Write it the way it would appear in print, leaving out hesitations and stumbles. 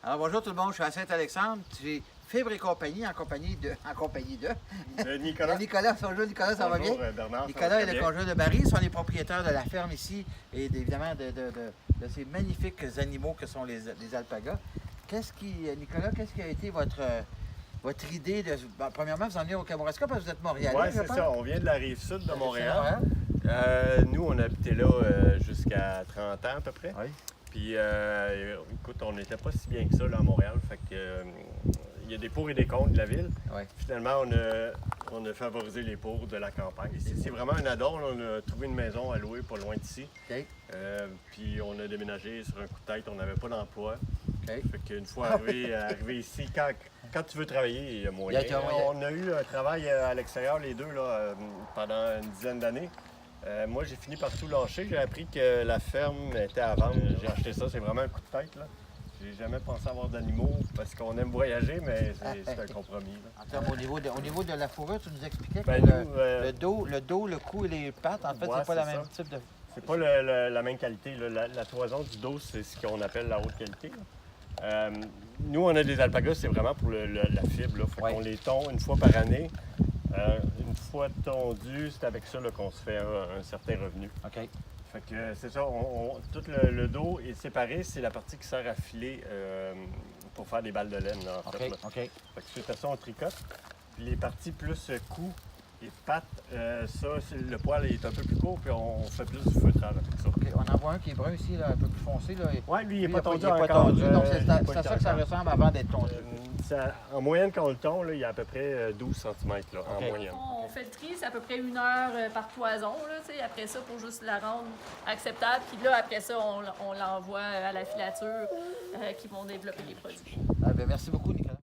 Alors bonjour tout le monde, je suis à Saint-Alexandre. J'ai Fibre et compagnie en compagnie de Nicolas. Nicolas. Bonjour Nicolas, ça va bien? Bonjour, Bernard. Nicolas est le conjoint de Marie, ils sont les propriétaires de la ferme ici et évidemment de ces magnifiques animaux que sont les alpagas. Nicolas, qu'est-ce qui a été votre idée de. Bon, premièrement, vous en venez au Kamouraska parce que vous êtes Montréalais. Oui, je c'est pense? ça. On vient de la rive sud de Montréal. Montréal. Nous, on habitait là jusqu'à 30 ans à peu près. Oui. Puis, écoute, on n'était pas si bien que ça là, à Montréal. Fait que, il y a des pour et des contre de la ville. Oui. Finalement, on a favorisé les pour de la campagne. Ici, c'est vraiment un addon. Là. On a trouvé une maison à louer pas loin d'ici. OK. Puis, on a déménagé sur un coup de tête. On n'avait pas d'emploi. OK. Fait qu'une fois arrivé ici, quand tu veux travailler, il y a moyen. Il y a moyen. On a eu un travail à l'extérieur, les deux, là, pendant une dizaine d'années. Moi, j'ai fini par tout lâcher. J'ai appris que la ferme était à vendre. J'ai acheté ça. C'est vraiment un coup de tête. Là. J'ai jamais pensé avoir d'animaux parce qu'on aime voyager, mais c'est un compromis. Là. En termes, au niveau de la fourrure, tu nous expliquais que Ben, le dos, le cou et les pattes, en fait, ouais, c'est pas le c'est même ça. type de. C'est pas la même qualité. Là. La toison du dos, c'est ce qu'on appelle la haute qualité. Nous, on a des alpagas, c'est vraiment pour la fibre. Là. Fait qu'on les tond une fois par année. Une fois tondu, c'est avec ça là, qu'on se fait un certain revenu. OK. Fait que c'est ça, tout le dos est séparé, c'est la partie qui sert à filer pour faire des balles de laine, là, en fait. Là. OK. Fait que suite à ça, on tricote. Puis les parties plus cou et pattes, le poil est un peu plus court, puis on fait plus du feutrage avec ça. OK. On en voit un qui est brun ici, là, un peu plus foncé. Là. Oui, lui, il n'est pas tondu il est pas encore. tondu, donc c'est il est à pas ça que ça encore. ressemble avant d'être tondu. En moyenne, quand on le tond, là, il y a à peu près 12 cm là, en OK. moyenne. On fait le tri, c'est à peu près 1 heure par toison. Là, après ça, pour juste la rendre acceptable. Puis là, après ça, on l'envoie à la filature qui vont développer les produits. Ah, ben, merci beaucoup, Nicolas.